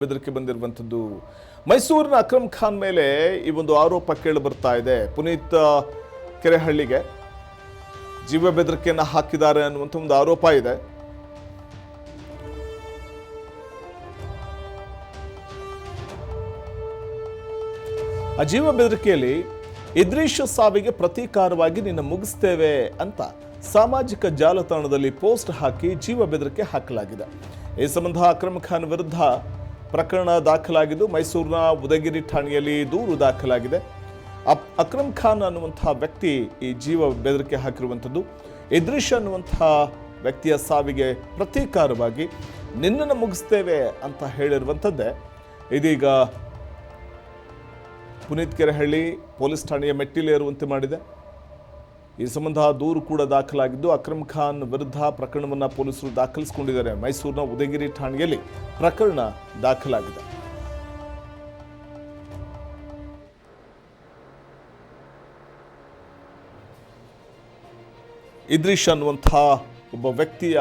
ಬೆದರಿಕೆ ಬಂದಿರುವಂಥದ್ದು ಮೈಸೂರಿನ ಅಕ್ರಮ್ ಖಾನ್ ಮೇಲೆ ಈ ಒಂದು ಆರೋಪ ಕೇಳಿ ಬರ್ತಾ ಇದೆ. ಪುನೀತ್ ಕೆರೆಹಳ್ಳಿಗೆ ಜೀವ ಬೆದರಿಕೆಯನ್ನು ಹಾಕಿದ್ದಾರೆ ಅನ್ನುವಂಥ ಒಂದು ಆರೋಪ ಇದೆ. ಆ ಜೀವ ಬೆದರಿಕೆಯಲ್ಲಿ ಇದ್ರೀಶ್ ಸಾವಿಗೆ ಪ್ರತೀಕಾರವಾಗಿ ನಿನ್ನ ಮುಗಿಸ್ತೇವೆ ಅಂತ ಸಾಮಾಜಿಕ ಜಾಲತಾಣದಲ್ಲಿ ಪೋಸ್ಟ್ ಹಾಕಿ ಜೀವ ಬೆದರಿಕೆ ಹಾಕಲಾಗಿದೆ. ಈ ಸಂಬಂಧ ಅಕ್ರಮ್ ಖಾನ್ ವಿರುದ್ಧ ಪ್ರಕರಣ ದಾಖಲಾಗಿದ್ದು ಮೈಸೂರಿನ ಉದಯಗಿರಿ ಠಾಣೆಯಲ್ಲಿ ದೂರು ದಾಖಲಾಗಿದೆ. ಅಕ್ರಮ್ ಖಾನ್ ಅನ್ನುವಂತಹ ವ್ಯಕ್ತಿ ಈ ಜೀವ ಬೆದರಿಕೆ ಹಾಕಿರುವಂಥದ್ದು. ಇದ್ರೀಶ್ ಅನ್ನುವಂತಹ ವ್ಯಕ್ತಿಯ ಸಾವಿಗೆ ಪ್ರತೀಕಾರವಾಗಿ ನಿನ್ನನ್ನು ಮುಗಿಸ್ತೇವೆ ಅಂತ ಹೇಳಿರುವಂಥದ್ದೇ ಇದೀಗ ಪುನೀತ್ ಕೆರೆಹಳ್ಳಿ ಪೊಲೀಸ್ ಠಾಣೆಯ ಮೆಟ್ಟಿಲೇರುವಂತೆ ಮಾಡಿದೆ. ಈ ಸಂಬಂಧ ದೂರು ಕೂಡ ದಾಖಲಾಗಿದ್ದು ಅಕ್ರಮ್ ಖಾನ್ ವಿರುದ್ಧ ಪ್ರಕರಣವನ್ನು ಪೊಲೀಸರು ದಾಖಲಿಸಿಕೊಂಡಿದ್ದಾರೆ. ಮೈಸೂರಿನ ಉದಯಗಿರಿ ಠಾಣೆಯಲ್ಲಿ ಪ್ರಕರಣ ದಾಖಲಾಗಿದೆ. ಇದ್ರೀಶ್ ಅನ್ನುವಂಥ ಒಬ್ಬ ವ್ಯಕ್ತಿಯ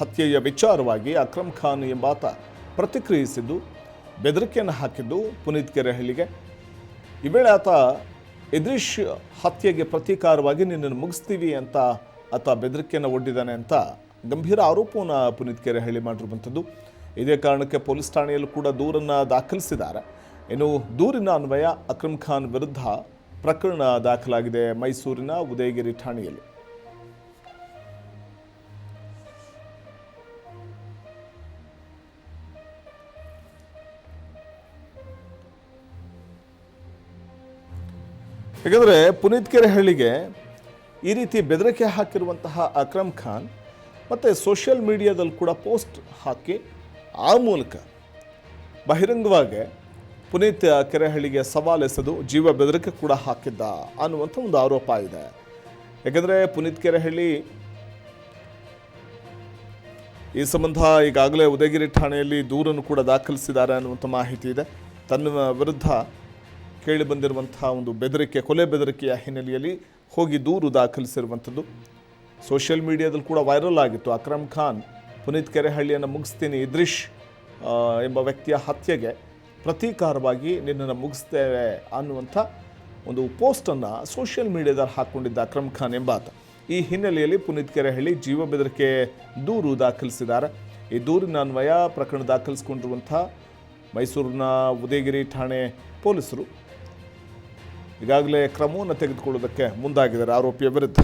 ಹತ್ಯೆಯ ವಿಚಾರವಾಗಿ ಅಕ್ರಮ್ ಖಾನ್ ಎಂಬಾತ ಪ್ರತಿಕ್ರಿಯಿಸಿದ್ದು, ಬೆದರಿಕೆಯನ್ನು ಹಾಕಿದ್ದು ಪುನೀತ್ ಕೆರೆಹಳ್ಳಿಗೆ. ಈ ವೇಳೆ ಇದ್ರೀಶ್ ಹತ್ಯೆಗೆ ಪ್ರತೀಕಾರವಾಗಿ ನಿನ್ನನ್ನು ಮುಗಿಸ್ತೀವಿ ಅಂತ ಆತ ಬೆದರಿಕೆಯನ್ನು ಒಡ್ಡಿದ್ದಾನೆ ಅಂತ ಗಂಭೀರ ಆರೋಪವನ್ನು ಪುನೀತ್ ಕೆರೆಹಳ್ಳಿ ಮಾಡಿರುವಂಥದ್ದು. ಇದೇ ಕಾರಣಕ್ಕೆ ಪೊಲೀಸ್ ಠಾಣೆಯಲ್ಲೂ ಕೂಡ ದೂರನ್ನು ದಾಖಲಿಸಿದ್ದಾರೆ. ಇನ್ನು ದೂರಿನ ಅನ್ವಯ ಅಕ್ರಮ್ ಖಾನ್ ವಿರುದ್ಧ ಪ್ರಕರಣ ದಾಖಲಾಗಿದೆ ಮೈಸೂರಿನ ಉದಯಗಿರಿ ಠಾಣೆಯಲ್ಲಿ. ಯಾಕಂದರೆ ಪುನೀತ್ ಕೆರೆಹಳ್ಳಿಗೆ ಈ ರೀತಿ ಬೆದರಿಕೆ ಹಾಕಿರುವಂತಹ ಅಕ್ರಮ್ ಖಾನ್ ಮತ್ತು ಸೋಷಿಯಲ್ ಮೀಡಿಯಾದಲ್ಲಿ ಕೂಡ ಪೋಸ್ಟ್ ಹಾಕಿ ಆ ಮೂಲಕ ಬಹಿರಂಗವಾಗಿ ಪುನೀತ್ ಕೆರೆಹಳ್ಳಿಗೆ ಸವಾಲೆಸೆದು ಜೀವ ಬೆದರಿಕೆ ಕೂಡ ಹಾಕಿದ್ದ ಅನ್ನುವಂಥ ಒಂದು ಆರೋಪ ಇದೆ. ಯಾಕಂದರೆ ಪುನೀತ್ ಕೆರೆಹಳ್ಳಿ ಈ ಸಂಬಂಧ ಈಗಾಗಲೇ ಉದಯಗಿರಿ ಠಾಣೆಯಲ್ಲಿ ದೂರನ್ನು ಕೂಡ ದಾಖಲಿಸಿದ್ದಾರೆ ಅನ್ನುವಂಥ ಮಾಹಿತಿ ಇದೆ. ತನ್ನ ವಿರುದ್ಧ ಕೇಳಿ ಬಂದಿರುವಂತಹ ಒಂದು ಬೆದರಿಕೆ, ಕೊಲೆ ಬೆದರಿಕೆಯ ಹಿನ್ನೆಲೆಯಲ್ಲಿ ಹೋಗಿ ದೂರು ದಾಖಲಿಸಿರುವಂಥದ್ದು. ಸೋಷಿಯಲ್ ಮೀಡಿಯಾದಲ್ಲಿ ಕೂಡ ವೈರಲ್ ಆಗಿತ್ತು. ಅಕ್ರಮ್ ಖಾನ್ ಪುನೀತ್ ಕೆರೆಹಳ್ಳಿಯನ್ನು ಮುಗಿಸ್ತೀನಿ, ಇದ್ರೀಶ್ ಎಂಬ ವ್ಯಕ್ತಿಯ ಹತ್ಯೆಗೆ ಪ್ರತೀಕಾರವಾಗಿ ನಿನ್ನನ್ನು ಮುಗಿಸ್ತೇವೆ ಅನ್ನುವಂಥ ಒಂದು ಪೋಸ್ಟನ್ನು ಸೋಷಿಯಲ್ ಮೀಡಿಯಾದಲ್ಲಿ ಹಾಕ್ಕೊಂಡಿದ್ದ ಅಕ್ರಮ್ ಖಾನ್ ಎಂಬಾತ. ಈ ಹಿನ್ನೆಲೆಯಲ್ಲಿ ಪುನೀತ್ ಕೆರೆಹಳ್ಳಿ ಜೀವ ಬೆದರಿಕೆ ದೂರು ದಾಖಲಿಸಿದ್ದಾರೆ. ಈ ದೂರಿನ ಅನ್ವಯ ಪ್ರಕರಣ ದಾಖಲಿಸಿಕೊಂಡಿರುವಂಥ ಮೈಸೂರಿನ ಉದಯಗಿರಿ ಠಾಣೆ ಪೊಲೀಸರು ಈಗಾಗಲೇ ಕ್ರಮವನ್ನು ತೆಗೆದುಕೊಳ್ಳುವುದಕ್ಕೆ ಮುಂದಾಗಿದ್ದಾರೆ ಆರೋಪಿಯ ವಿರುದ್ಧ.